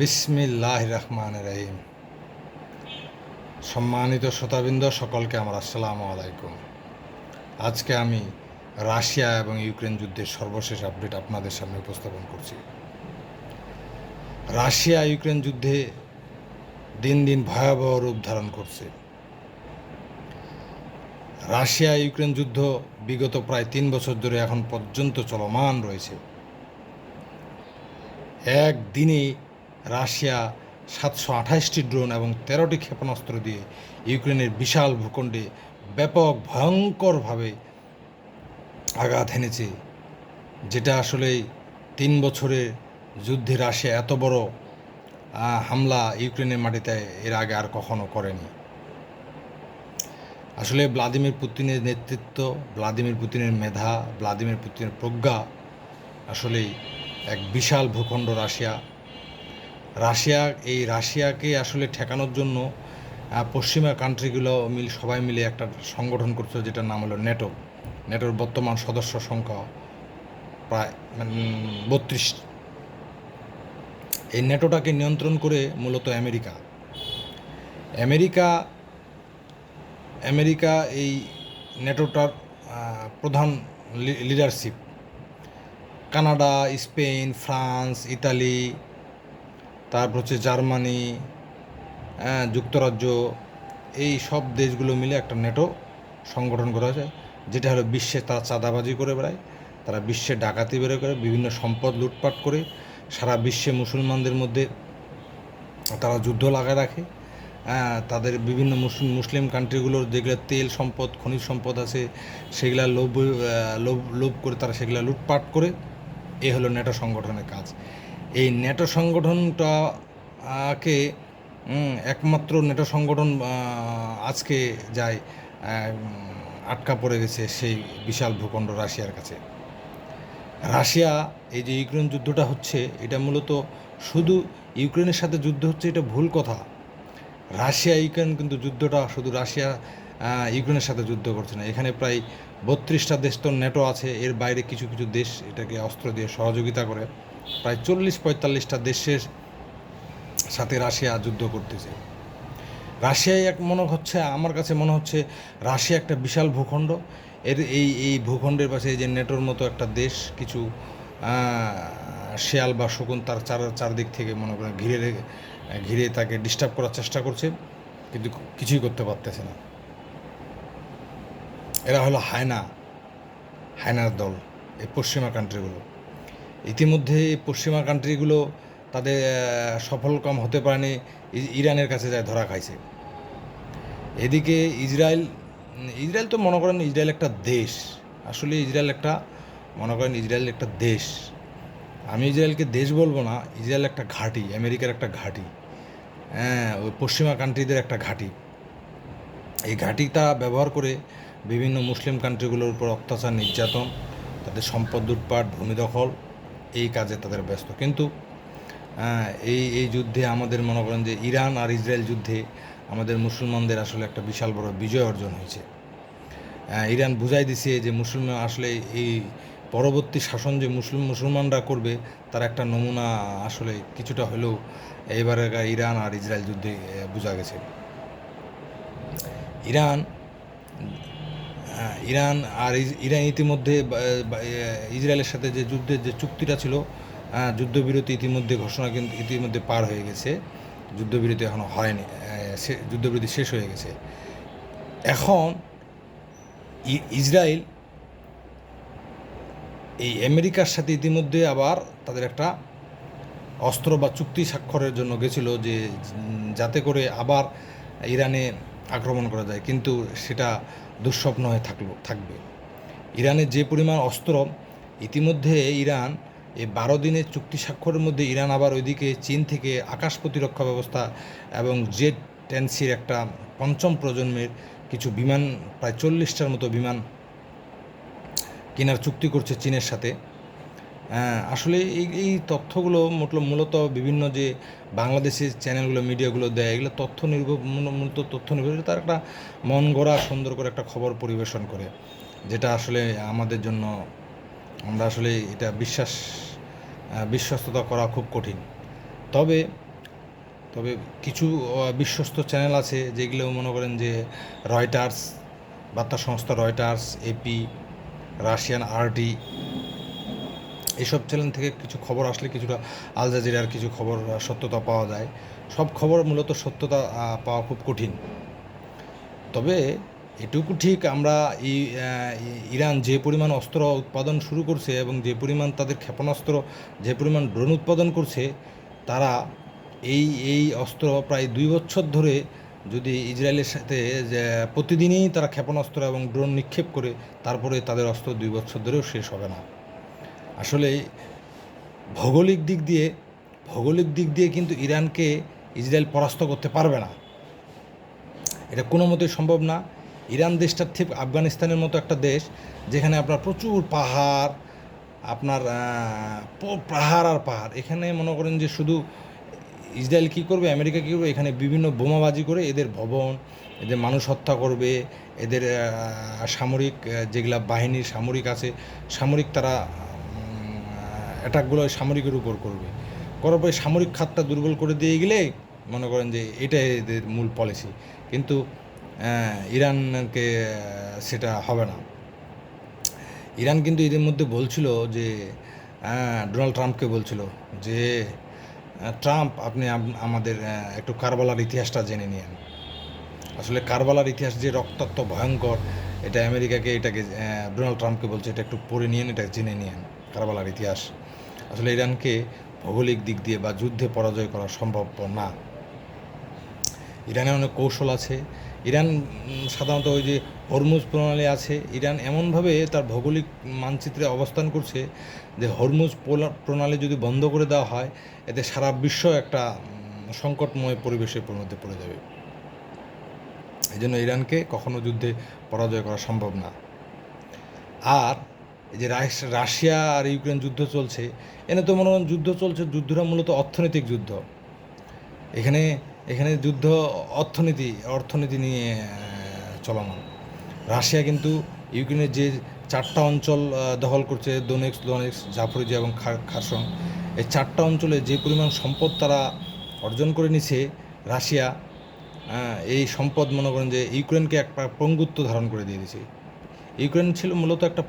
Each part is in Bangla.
বিসমিল্লাহির রহমানির রহিম। সম্মানিত শ্রোতাবৃন্দ, সকলকে আমার আসসালামু আলাইকুম। আজকে আমি রাশিয়া এবং ইউক্রেন যুদ্ধের সর্বশেষ আপডেট আপনাদের সামনে উপস্থাপন করছি। রাশিয়া ইউক্রেন যুদ্ধে দিন দিন ভয়াবহ রূপ ধারণ করছে। রাশিয়া ইউক্রেন যুদ্ধ বিগত প্রায় 3 বছর ধরে এখন পর্যন্ত চলমান রয়েছে। একদিনে রাশিয়া 728টি ড্রোন এবং 13টি ক্ষেপণাস্ত্র দিয়ে ইউক্রেনের বিশাল ভূখণ্ডে ব্যাপক ভয়ঙ্করভাবে আঘাত হেনেছে, যেটা আসলে 3 বছরের যুদ্ধে রাশিয়া এত বড় হামলা ইউক্রেনের মাটিতে এর আগে আর কখনো করেনি। আসলে ভ্লাদিমির পুতিনের নেতৃত্ব, ভ্লাদিমির পুতিনের মেধা, ভ্লাদিমির পুতিনের প্রজ্ঞা, আসলেই এক বিশাল ভূখণ্ড রাশিয়াকে আসলে ঠেকানোর জন্য পশ্চিমা কান্ট্রিগুলো সবাই মিলে একটা সংগঠন করছে, যেটার নাম হলো নেটোর বর্তমান সদস্য সংখ্যা প্রায় 32। এই নেটোটাকে নিয়ন্ত্রণ করে মূলত আমেরিকা আমেরিকা এই নেটোটার প্রধান leadership. Canada, Spain, France, Italy, তারপর হচ্ছে জার্মানি, যুক্তরাজ্য, এই সব দেশগুলো মিলে একটা নেটো সংগঠন করা হয়েছে, যেটা হলো বিশ্বে তারা চাঁদাবাজি করে বেড়ায়, তারা বিশ্বে ডাকাতি বেড়ে করে, বিভিন্ন সম্পদ লুটপাট করে সারা বিশ্বে মুসলমানদের মধ্যে তারা যুদ্ধ লাগায় রাখে। তাদের বিভিন্ন মুসলিম কান্ট্রিগুলোর যেগুলো তেল সম্পদ, খনিজ সম্পদ আছে, সেগুলা লোভ করে তারা সেগুলা লুটপাট করে। এই হলো নেটো সংগঠনের কাজ। এই নেটো সংগঠনটাকে একমাত্র নেটো সংগঠন আজকে যায় আটকা পড়ে গেছে সেই বিশাল ভূখণ্ড রাশিয়ার কাছে। রাশিয়া এই যে ইউক্রেন যুদ্ধটা হচ্ছে, এটা মূলত শুধু ইউক্রেনের সাথে যুদ্ধ হচ্ছে, এটা ভুল কথা। রাশিয়া ইউক্রেন কিন্তু যুদ্ধটা শুধু রাশিয়া ইউক্রেনের সাথে যুদ্ধ করছে না। এখানে প্রায় 32টা দেশ তো নেটো আছে, এর বাইরে কিছু কিছু দেশ এটাকে অস্ত্র দিয়ে সহযোগিতা করে। প্রায় 40-45টা দেশের সাথে রাশিয়া যুদ্ধ করতেছে। রাশিয়ায় আমার কাছে মনে হচ্ছে রাশিয়া একটা বিশাল ভূখণ্ড। এই ভূখণ্ডের পাশে এই যে নেটোর মতো একটা দেশ কিছু শেয়াল বা শকুন তার চারদিক থেকে মনে করেন ঘিরে তাকে ডিস্টার্ব করার চেষ্টা করছে, কিন্তু কিছুই করতে পারতেছে না। এরা হলো হায়নার দল, এই পশ্চিমা কান্ট্রিগুলো। ইতিমধ্যে এই পশ্চিমা কান্ট্রিগুলো তাদের সফলকাম হতে পারেনি, ইরানের কাছে যায় ধরা খাইছে। এদিকে ইসরায়েল তো মনে করেন ইসরায়েল একটা দেশ। আসলে ইসরায়েল একটা দেশ। আমি ইসরায়েলকে দেশ বলবো না, ইসরায়েল একটা ঘাঁটি, আমেরিকার একটা ঘাঁটি, ওই পশ্চিমা কান্ট্রিদের একটা ঘাঁটি। এই ঘাঁটিটা ব্যবহার করে বিভিন্ন মুসলিম কান্ট্রিগুলোর উপর অত্যাচার, নির্যাতন, তাদের সম্পদ লুটপাট, ভূমি দখল, এই কাজে তাদের ব্যস্ত। কিন্তু এই যুদ্ধে আমাদের মনে করেন যে ইরান আর ইসরায়েল যুদ্ধে আমাদের মুসলমানদের আসলে একটা বিশাল বড় বিজয় অর্জন হয়েছে। ইরান বুঝাই দিছে যে মুসলমান আসলে এই পরবর্তী শাসন যে মুসলমানরা করবে, তার একটা নমুনা আসলে কিছুটা হলেও এবারে ইরান আর ইসরায়েল যুদ্ধে বোঝা গেছে। ইরান ইরান ইতিমধ্যে ইসরায়েলের সাথে যে যুদ্ধের যে চুক্তিটা ছিল, যুদ্ধবিরতি ইতিমধ্যে ঘোষণা কিন্তু ইতিমধ্যে পার হয়ে গেছে। যুদ্ধবিরতি এখনও হয়নি, যুদ্ধবিরতি শেষ হয়ে গেছে। এখন ইসরায়েল এই আমেরিকার সাথে ইতিমধ্যে আবার তাদের একটা অস্ত্র বা চুক্তি স্বাক্ষরের জন্য গেছিল, যে যাতে করে আবার ইরানে আক্রমণ করা যায়, কিন্তু সেটা দুঃস্বপ্ন হয়ে থাকবে। ইরানের যে পরিমাণ অস্ত্র ইতিমধ্যে ইরান এই 12 দিনের চুক্তি স্বাক্ষরের মধ্যে ইরান আবার ওইদিকে চীন থেকে আকাশ প্রতিরক্ষা ব্যবস্থা এবং জেড-10C একটা 5ম প্রজন্মের কিছু বিমান, প্রায় 40টার মতো বিমান কেনার চুক্তি করছে চীনের সাথে। আসলে এই তথ্যগুলো মূলত বিভিন্ন যে বাংলাদেশের চ্যানেলগুলো, মিডিয়াগুলো দেয়, এগুলো মূলত তথ্য নির্ভর, তার একটা মন গড়া সুন্দর করে একটা খবর পরিবেশন করে, যেটা আসলে আমাদের জন্য, আমরা আসলে এটা বিশ্বস্ততা করা খুব কঠিন। তবে তবে কিছু বিশ্বস্ত চ্যানেল আছে যেগুলো মনে করেন যে রয়টার্স, বার্তা সংস্থা রয়টার্স, এপি, রাশিয়ান আরটি, এইসব চ্যানেল থেকে কিছু খবর আসলে কিছুটা আল জাজিরার কিছু খবর সত্যতা পাওয়া যায়। সব খবর মূলত সত্যতা পাওয়া খুব কঠিন। তবে এটুকু ঠিক, আমরা ইরান যে পরিমাণ অস্ত্র উৎপাদন শুরু করছে এবং যে পরিমাণ তাদের ক্ষেপণাস্ত্র, যে পরিমাণ ড্রোন উৎপাদন করছে, তারা এই অস্ত্র প্রায় 2 বছর ধরে যদি ইসরায়েলের সাথে যে প্রতিদিনই তারা ক্ষেপণাস্ত্র এবং ড্রোন নিক্ষেপ করে, তারপরে তাদের অস্ত্র 2 বছর ধরেও শেষ হবে না। আসলে ভৌগোলিক দিক দিয়ে কিন্তু ইরানকে ইসরায়েল পরাস্ত করতে পারবে না, এটা কোনো মতেই সম্ভব না। ইরান দেশটা ঠিক আফগানিস্তানের মতো একটা দেশ, যেখানে আপনার প্রচুর পাহাড়, আপনার পাহাড় আর পাহাড়। এখানে মনে করেন যে শুধু ইসরায়েল কী করবে, আমেরিকা কী করবে, এখানে বিভিন্ন বোমাবাজি করে এদের ভবন, এদের মানুষ হত্যা করবে, এদের সামরিক যেগুলা বাহিনীর সামরিক আছে, সামরিক তারা অ্যাটাকগুলো সামরিকের উপর করবে, করার পরে সামরিক খাতটা দুর্বল করে দিয়ে গেলে মনে করেন যে এটাই এদের মূল পলিসি। কিন্তু ইরানকে সেটা হবে না। ইরান কিন্তু এদের মধ্যে বলছিল যে ডোনাল্ড ট্রাম্পকে বলছিল যে ট্রাম্প, আপনি আমাদের একটু কারবালার ইতিহাসটা জেনে নিন। আসলে কারবালার ইতিহাস যে রক্তাক্ত ভয়ঙ্কর, এটা এটাকে ডোনাল্ড ট্রাম্পকে বলছে এটা একটু পড়ে নিন, এটা জেনে নিন কারবালার ইতিহাস। আসলে ইরানকে ভৌগোলিক দিক দিয়ে বা যুদ্ধে পরাজয় করা সম্ভব না। ইরানে অনেক কৌশল আছে। ইরান সাধারণত ওই যে হরমুজ প্রণালী আছে, ইরান এমনভাবে তার ভৌগোলিক মানচিত্রে অবস্থান করছে যে হরমুজ প্রণালী যদি বন্ধ করে দেওয়া হয়, এতে সারা বিশ্ব একটা সংকটময় পরিবেশের মধ্যে পড়ে যাবে। এই জন্য ইরানকে কখনো যুদ্ধে পরাজয় করা সম্ভব না। আর এই যে রাশিয়া আর ইউক্রেন যুদ্ধ চলছে, এনে তো মনে করেন যুদ্ধ চলছে, যুদ্ধটা মূলত অর্থনৈতিক যুদ্ধ। এখানে যুদ্ধ অর্থনীতি নিয়ে চলমান। রাশিয়া কিন্তু ইউক্রেনের যে 4টা অঞ্চল দখল করছে, দোনেক্স, জাফরিজিয়া এবং খারসন, এই 4টা অঞ্চলে যে পরিমাণ সম্পদ তারা অর্জন করে নিছে রাশিয়া, এই সম্পদ মনে করেন যে ইউক্রেনকে একটা পঙ্গুত্ব ধারণ করে দিয়ে দিয়েছে। ইউক্রেন ছিল মূলত একটা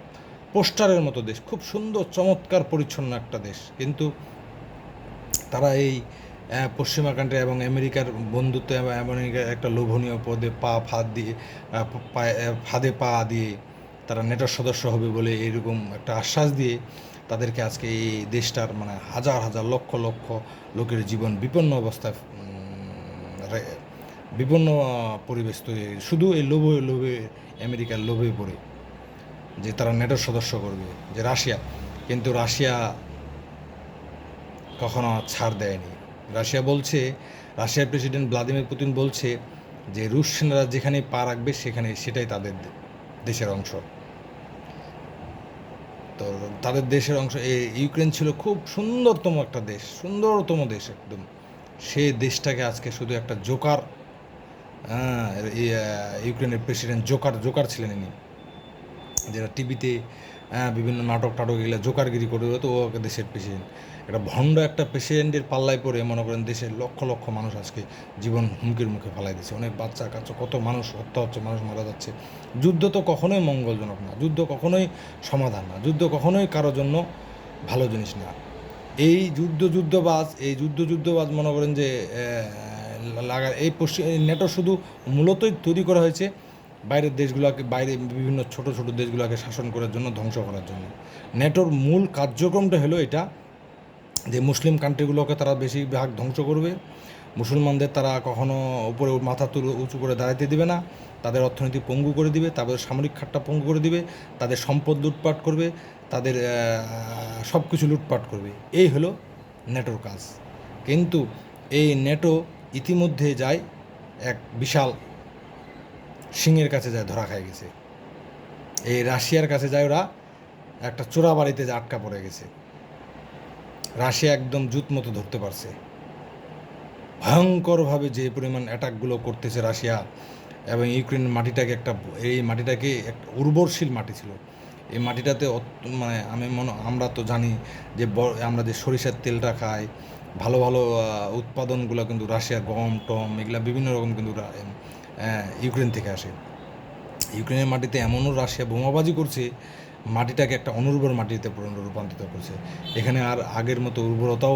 পোস্টারের মতো দেশ, খুব সুন্দর চমৎকার পরিচ্ছন্ন একটা দেশ, কিন্তু তারা এই পশ্চিমা কান্ট্রি এবং আমেরিকার বন্ধুত্ব এবং আমেরিকার একটা লোভনীয় পদে ফাঁদে পা দিয়ে তারা নেটোর সদস্য হবে বলে এরকম একটা আশ্বাস দিয়ে তাদেরকে আজকে এই দেশটার মানে হাজার হাজার লক্ষ লক্ষ লোকের জীবন বিপন্ন অবস্থায়, বিপন্ন পরিবেশ তৈরি, শুধু এই লোভে আমেরিকার লোভে পড়ে যে তারা নেটোর সদস্য করবে, যে রাশিয়া। কিন্তু রাশিয়া কখনো ছাড় দেয়নি। রাশিয়ার প্রেসিডেন্ট ভ্লাদিমির পুতিন বলছে যে রুশ সেনারা যেখানে পা রাখবে সেটাই তাদের দেশের অংশ। তো তাদের দেশের অংশ। ইউক্রেন ছিল খুব সুন্দরতম দেশ একদম। সেই দেশটাকে আজকে শুধু একটা জোকার, ইউক্রেনের প্রেসিডেন্ট জোকার ছিলেন ইনি, যেটা টিভিতে বিভিন্ন নাটক এগুলো জোকারগিরি করে, তো ও দেশের প্রেসিডেন্ট। একটা প্রেসিডেন্টের পাল্লায় পড়ে মনে করেন দেশের লক্ষ লক্ষ মানুষ আজকে জীবন হুমকির মুখে ফেলাই দিচ্ছে। অনেক বাচ্চা কাচ্চা, কত মানুষ হত্যা হচ্ছে, মানুষ মারা যাচ্ছে। যুদ্ধ তো কখনোই মঙ্গলজনক না, যুদ্ধ কখনোই সমাধান না, যুদ্ধ কখনোই কারোর জন্য ভালো জিনিস না। এই যুদ্ধবাজ মনে করেন যে নেটো শুধু মূলতই তৈরি করা হয়েছে বাইরে বিভিন্ন ছোট দেশগুলোকে শাসন করার জন্য, ধ্বংস করার জন্য। নেটোর মূল কার্যক্রমটা হলো এটা, যে মুসলিম কান্ট্রিগুলোকে তারা বেশিরভাগ ধ্বংস করবে, মুসলমানদের তারা কখনো উপরে মাথা উঁচু করে দাঁড়াতে দিবে না, তাদের অর্থনীতি পঙ্গু করে দিবে, তাদের সামরিক খাতটা পঙ্গু করে দিবে, তাদের সম্পদ লুটপাট করবে, তাদের সব কিছু লুটপাট করবে। এই হলো নেটোর কাজ। কিন্তু এই নেটো ইতিমধ্যে যায় এক বিশাল সিংহের কাছে যায়, ধরা খায় গেছে। এই রাশিয়ার কাছে যায়, ওরা একটা চোরা বাড়িতে যে আটকা পড়ে গেছে। রাশিয়া একদম জুত মতো ধরতে পারছে। ভয়ঙ্করভাবে যে পরিমাণ অ্যাটাকগুলো করতেছে রাশিয়া, এবং ইউক্রেনের মাটিটাকে একটা উর্বরশীল মাটি ছিল, এই মাটিটাতে মানে আমরা তো জানি যে আমরা যে সরিষার তেলটা খাই, ভালো ভালো উৎপাদনগুলো কিন্তু রাশিয়া, গম টম এগুলা বিভিন্ন রকম কিন্তু ইউক্রেন থেকে আসে। ইউক্রেনের মাটিতে এমনও রাশিয়া বোমাবাজি করছে, মাটিটাকে একটা অনুর্বর মাটিতে রূপান্তরিত করছে। এখানে আর আগের মতো উর্বরতাও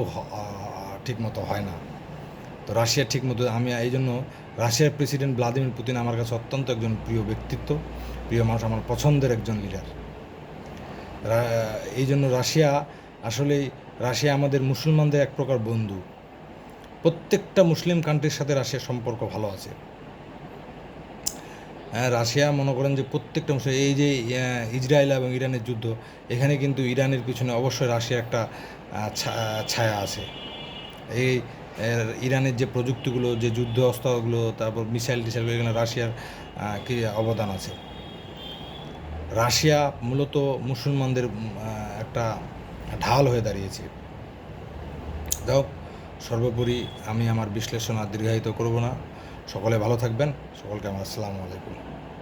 ঠিকমতো হয় না। তো রাশিয়া ঠিকমতো, আমি এই জন্য রাশিয়ার প্রেসিডেন্ট ভ্লাদিমির পুতিন আমার কাছে অত্যন্ত একজন প্রিয় ব্যক্তিত্ব, প্রিয় মানুষ, আমার পছন্দের একজন লিডার। এই জন্য রাশিয়া আমাদের মুসলমানদের এক প্রকার বন্ধু। প্রত্যেকটা মুসলিম কান্ট্রির সাথে রাশিয়ার সম্পর্ক ভালো আছে। হ্যাঁ, রাশিয়া মনে করেন যে প্রত্যেকটা এই যে ইসরায়েল এবং ইরানের যুদ্ধ, এখানে কিন্তু ইরানের পিছনে অবশ্যই রাশিয়ার একটা ছায়া আছে। এই ইরানের যে প্রযুক্তিগুলো, যে যুদ্ধ অস্ত্রগুলো, তারপর মিসাইল টিসাইলগুলো, এখানে রাশিয়ার কি অবদান আছে। রাশিয়া মূলত মুসলমানদের একটা ঢাল হয়ে দাঁড়িয়েছে। যাও, সর্বোপরি আমি আমার বিশ্লেষণ আর দীর্ঘায়িত করব না। সকলে ভালো থাকবেন। সকলকে আমার আসসালামু আলাইকুম।